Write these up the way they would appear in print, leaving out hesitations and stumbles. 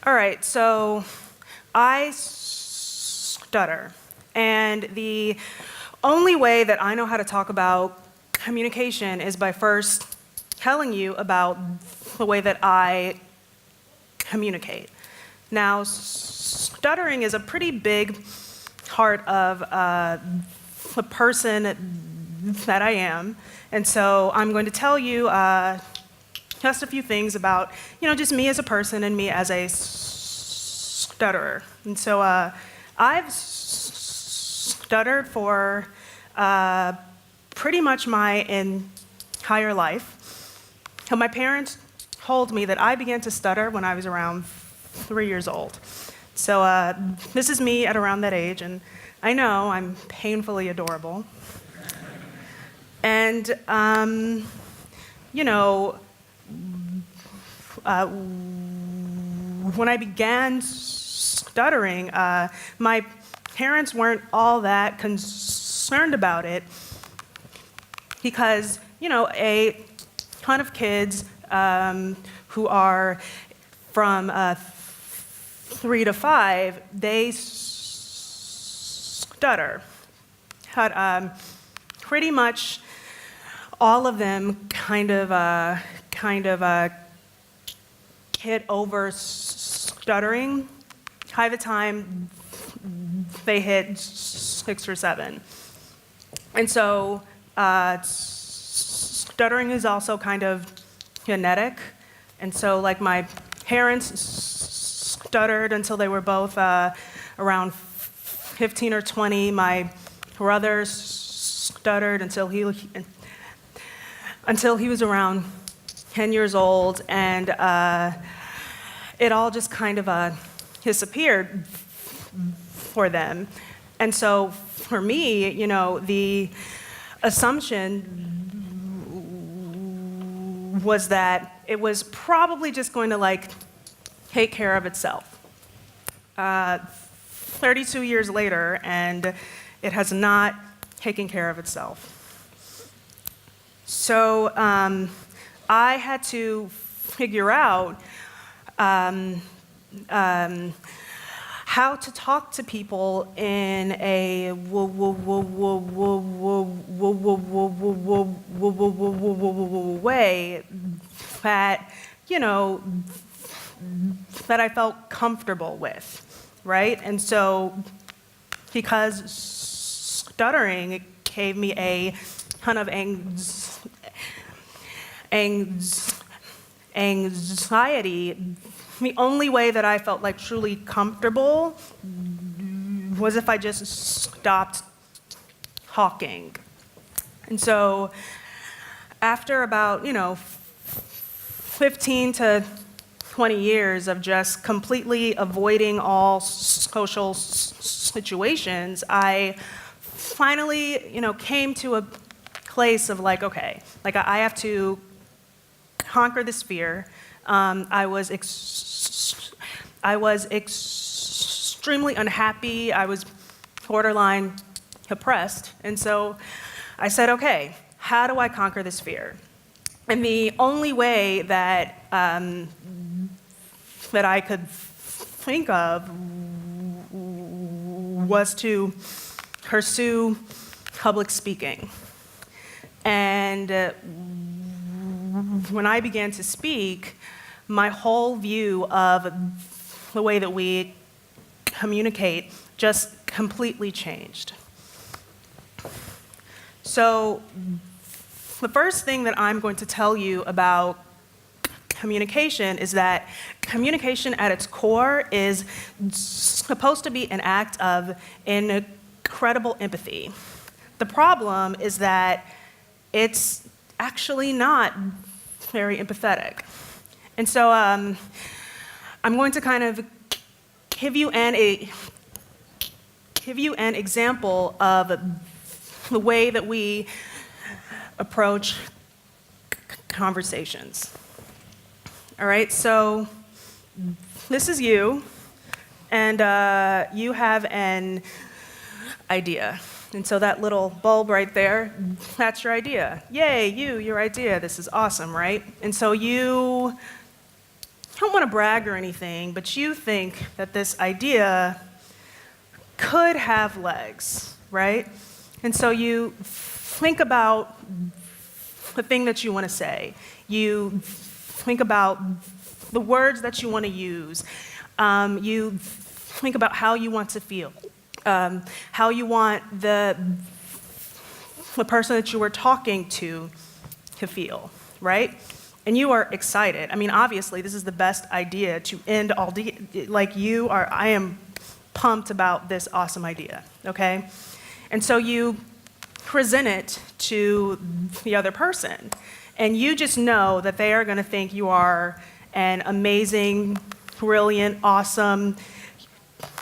All right, so I stutter. And the only way that I know how to talk about communication is by first telling you about the way that I communicate. Now, stuttering is a pretty big part of the person that I am. And so I'm going to tell you just a few things about, just me as a person and me as a stutterer. And so I've stuttered for pretty much my entire life. So my parents told me that I began to stutter when I was around 3 years old. So this is me at around that age, and I know I'm painfully adorable. And, when I began stuttering, my parents weren't all that concerned about it because, a ton of kids who are from 3 to 5, they stutter. But pretty much all of them kind of hit over stuttering by the time they hit 6 or 7. And so stuttering is also kind of genetic. And so like my parents stuttered until they were both around 15 or 20. My brother stuttered until he was around 10 years old, and it all just kind of disappeared for them. And so for me, the assumption was that it was probably just going to take care of itself. 32 years later, and it has not taken care of itself. So I had to figure out how to talk to people in a way that, that I felt comfortable with, right? And so because stuttering gave me a ton of anxiety, the only way that I felt truly comfortable was if I just stopped talking. And so after about, 15 to 20 years of just completely avoiding all social situations, I finally, came to a place of okay, I have to conquer this fear. I was extremely unhappy. I was borderline depressed. And so I said, okay, how do I conquer this fear? And the only way that that I could think of was to pursue public speaking. And when I began to speak, my whole view of the way that we communicate just completely changed. So the first thing that I'm going to tell you about communication is that communication at its core is supposed to be an act of incredible empathy. The problem is that it's actually not very empathetic. And so I'm going to kind of give you an example of the way that we approach conversations. All right, so this is you, and you have an idea. And so that little bulb right there, that's your idea. Yay, your idea, this is awesome, right? And so you don't want to brag or anything, but you think that this idea could have legs, right? And so you think about the thing that you want to say. You think about the words that you want to use. You think about how you want to feel, how you want the person that you were talking to feel, right? And you are excited. I mean, obviously, this is the best idea to end all like you are. I am pumped about this awesome idea, okay? And so you present it to the other person, and you just know that they are going to think you are an amazing, brilliant, awesome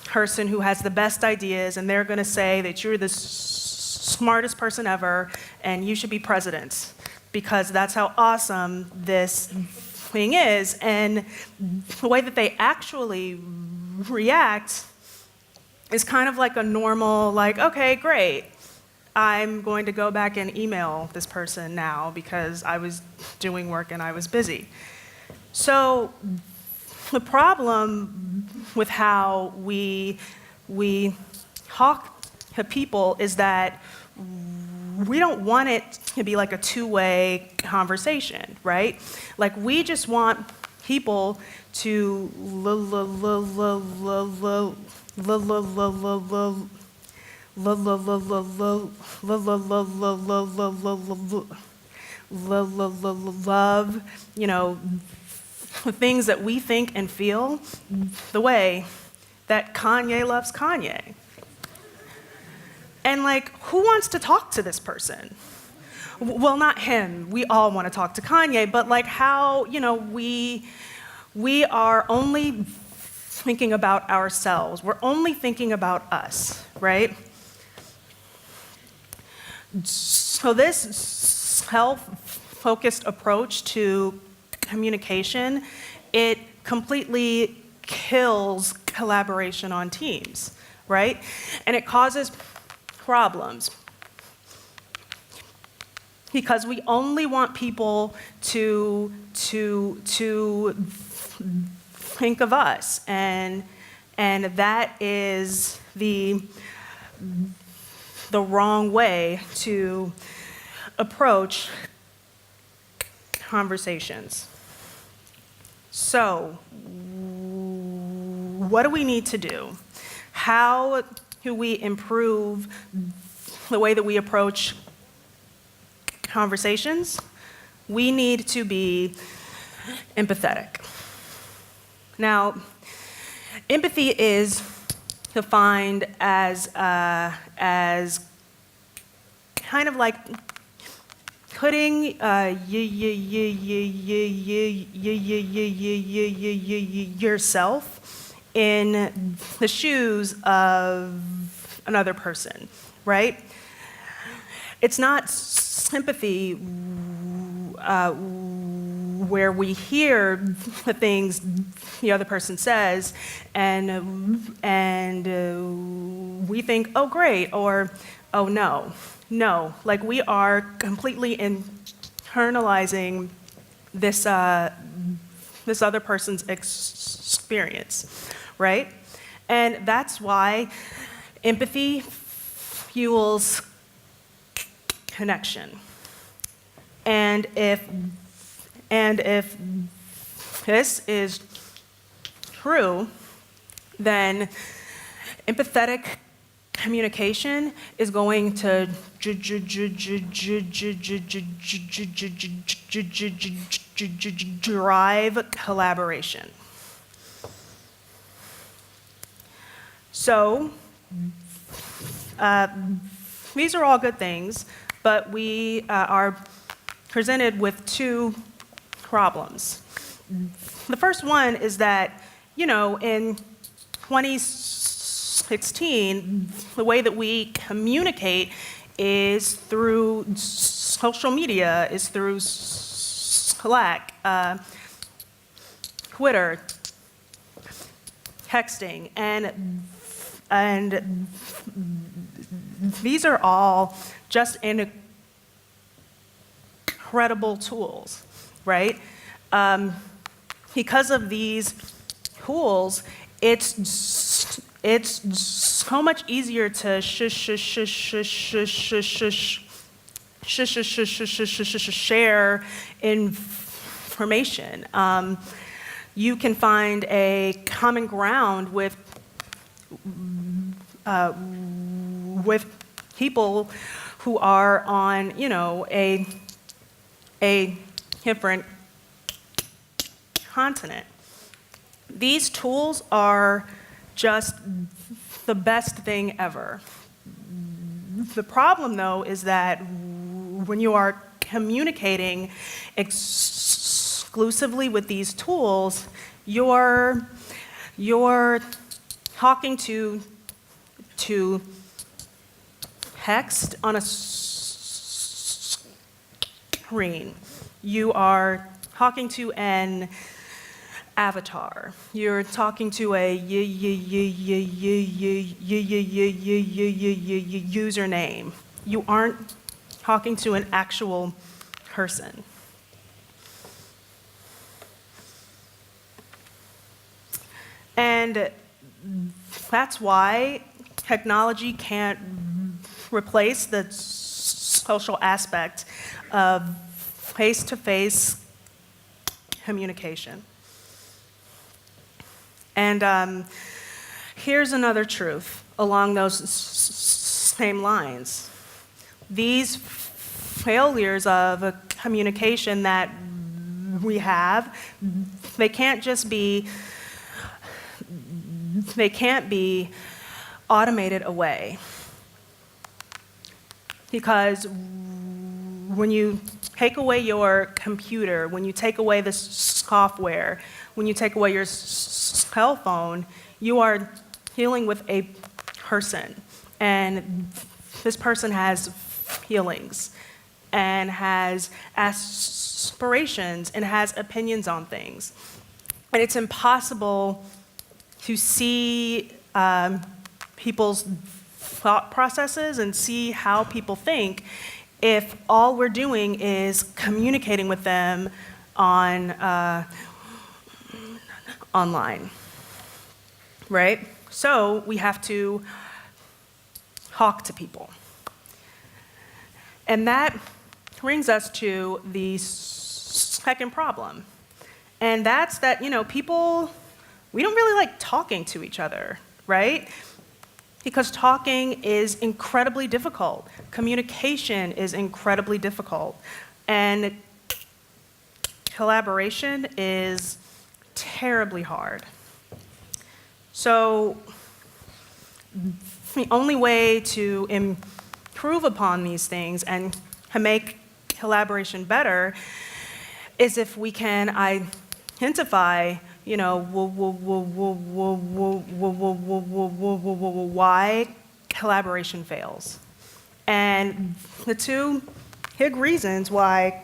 person who has the best ideas, and they're going to say that you're the smartest person ever, and you should be president, because that's how awesome this thing is. And the way that they actually react is kind of like a normal, like, okay, great. I'm going to go back and email this person now because I was doing work and I was busy. So the problem with how we talk to people is that we don't want it to be like a two-way conversation, right? Like, we just want people to love, you know, the things that we think and feel the way that Kanye loves Kanye. And like, who wants to talk to this person? Well, not him. We all want to talk to Kanye, but like how, you know, we are only thinking about ourselves. We're only thinking about us, right? So this self-focused approach to communication, it completely kills collaboration on teams, right? And it causes problems because we only want people to think of us, and that is the wrong way to approach conversations. So, what do we need to do? How do we improve the way that we approach conversations? We need to be empathetic. Now, empathy is defined as kind of like putting yourself in the shoes of another person, right? It's not sympathy where we hear the things the other person says and we think, oh great, or oh no. No, like we are completely internalizing this other person's experience, right? And that's why empathy fuels connection. And if this is true, then empathetic communication is going to drive collaboration. So, these are all good things, but we are presented with two problems. The first one is that, you know, in 2016, the way that we communicate is through social media, is through Slack, Twitter, texting, and these are all just incredible tools, right? because of these tools, it's so much easier to share information. You can find a common ground with people who are on, a different continent. These tools are just the best thing ever. The problem, though, is that when you are communicating exclusively with these tools, you're talking to text on a screen. You are talking to an avatar. You're talking to a username. You aren't talking to an actual person. And that's why technology can't replace the social aspect of face-to-face communication. And here's another truth along those same lines. These failures of communication that we have, they can't be automated away. Because when you take away your computer, when you take away the software, when you take away your cell phone, you are dealing with a person. And this person has feelings and has aspirations and has opinions on things. And it's impossible to see people's thought processes and see how people think if all we're doing is communicating with them online, right? So we have to talk to people. And that brings us to the second problem. And that's that, people, we don't really like talking to each other, right? Because talking is incredibly difficult. Communication is incredibly difficult. And collaboration is terribly hard. So the only way to improve upon these things and to make collaboration better is if we can identify why collaboration fails. And the two big reasons why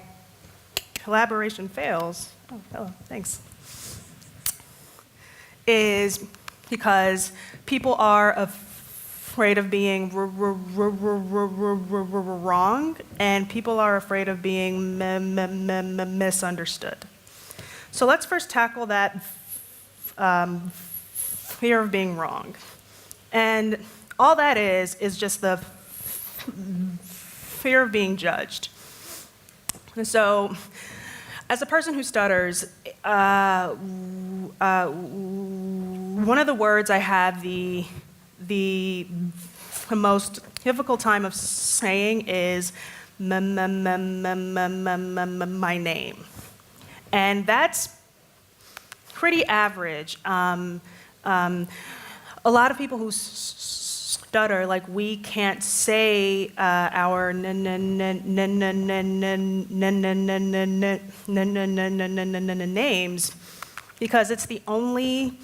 collaboration fails, oh, hello, thanks, is because people are afraid of being wrong, and people are afraid of being misunderstood. So let's first tackle that fear of being wrong. And all that is just the fear of being judged. And so, as a person who stutters, one of the words I have the most difficult time of saying is my name. And that's pretty average. A lot of people who stutter, we can't say our names because it's the only,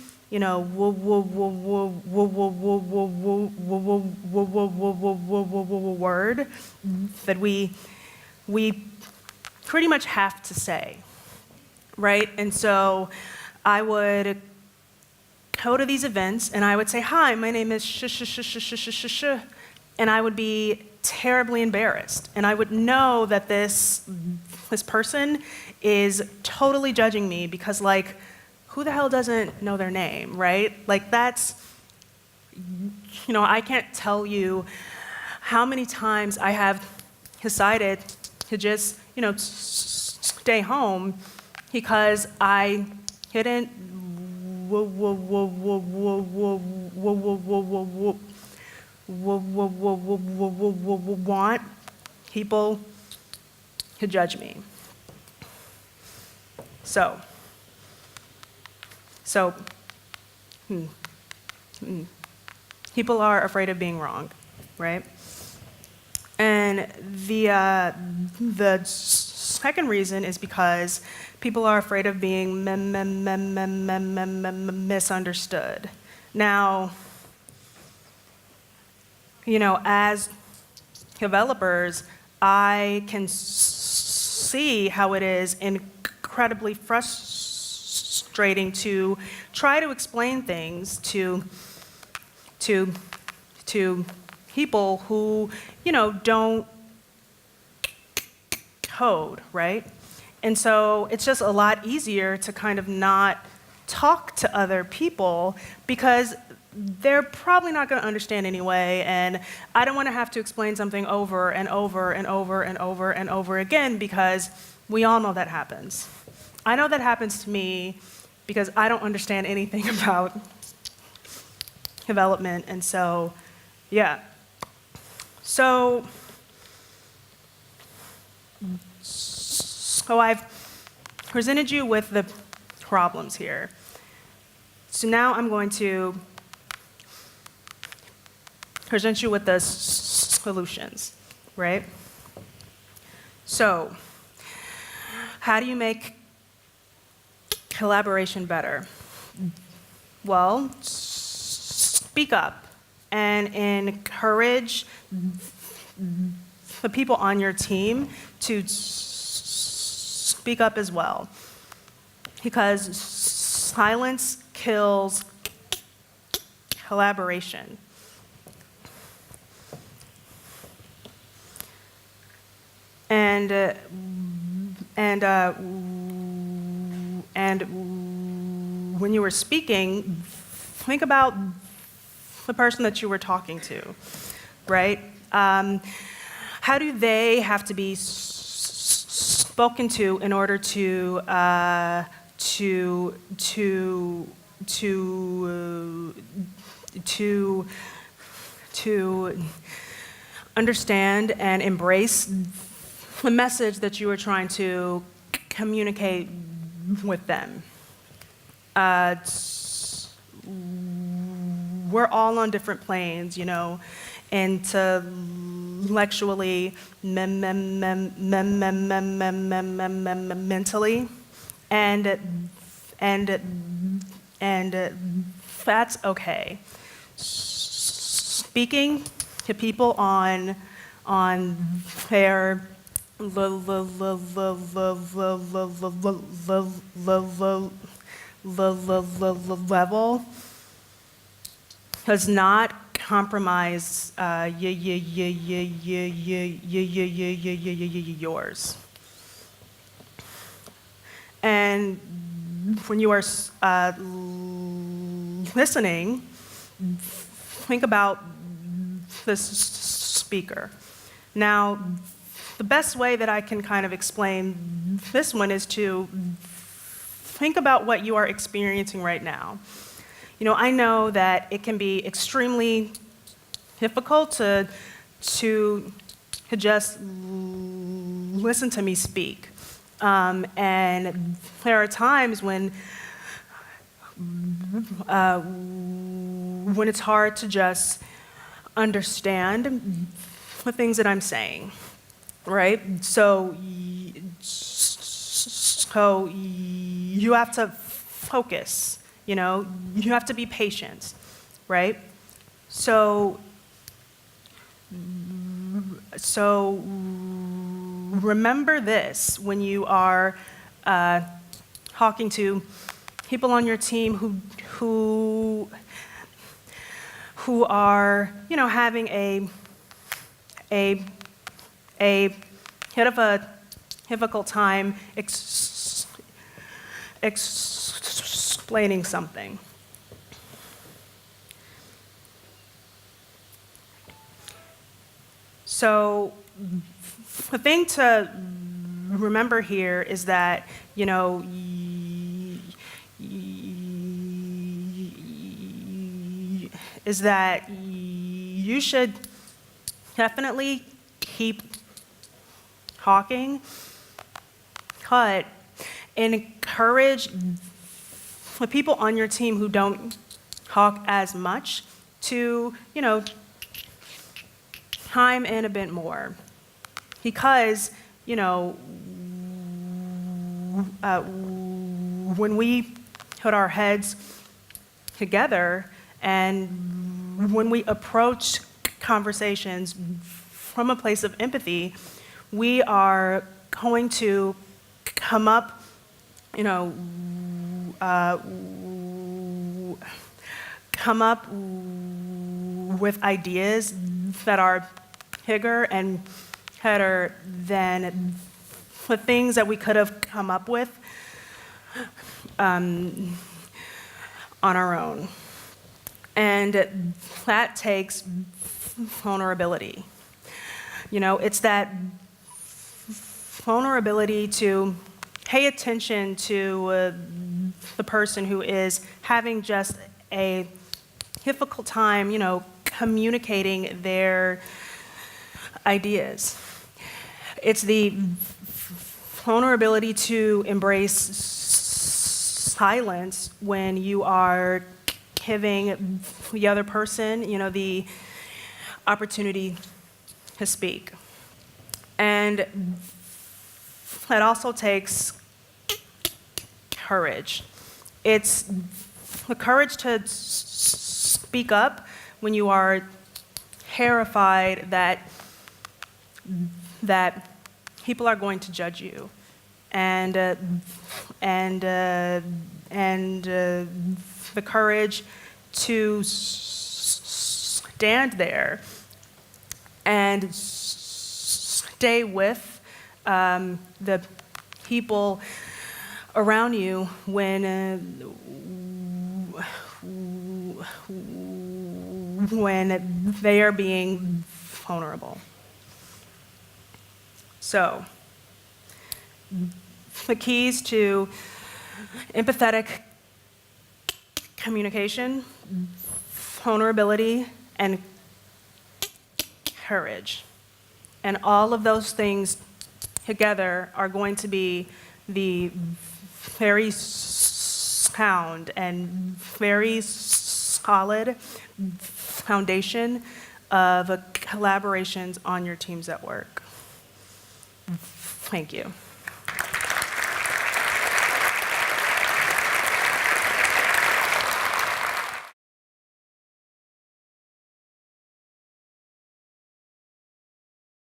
word that we pretty much have to say. Right? And so I would go to these events and I would say, hi, my name is and I would be terribly embarrassed. And I would know that this person is totally judging me because who the hell doesn't know their name, right? Like that's, I can't tell you how many times I have decided to just, stay home because I didn't want people to judge me. So, people are afraid of being wrong, right? And the second reason is because people are afraid of being misunderstood. Now, as developers, I can see how it is incredibly frustrating to try to explain things to people who, don't code, right? And so it's just a lot easier to kind of not talk to other people because they're probably not going to understand anyway, and I don't want to have to explain something over and over and over and over and over again because we all know that happens. I know that happens to me because I don't understand anything about development, and so, yeah. So I've presented you with the problems here. So now I'm going to present you with the solutions, right? So, how do you make collaboration better? Well, speak up and encourage the people on your team to speak up as well. Because silence kills collaboration. And when you were speaking, think about the person that you were talking to, right? How do they have to be spoken to in order to understand and embrace the message that you were trying to communicate with them? We're all on different planes, intellectually, mentally, and that's okay. Speaking to people on their level does not compromise yours. And when you are listening, think about the speaker. Now, the best way that I can kind of explain this one is to think about what you are experiencing right now. I know that it can be extremely difficult to just listen to me speak. And there are times when it's hard to just understand the things that I'm saying, right? So you have to focus, you have to be patient, right? So remember this when you are talking to people on your team who are, having a bit of a difficult time explaining something. So the thing to remember here is that, you know, is that you should definitely keep talking, but encourage the people on your team who don't talk as much to, you know, chime in a bit more. Because, you know, when we put our heads together and when we approach conversations from a place of empathy, we are going to come up, you know, come up with ideas that are bigger and better than the things that we could have come up with on our own. And that takes vulnerability. You know, it's that vulnerability to pay attention to the person who is having just a difficult time, you know, communicating their ideas. It's the vulnerability to embrace silence when you are giving the other person, you know, the opportunity to speak. And that also takes courage. It's the courage to speak up when you are terrified that people are going to judge you, and the courage to stand there and stay with the people around you when they are being vulnerable. So, the keys to empathetic communication, vulnerability, and courage. And all of those things together are going to be the very sound and very solid foundation of collaborations on your teams at work. Thank you.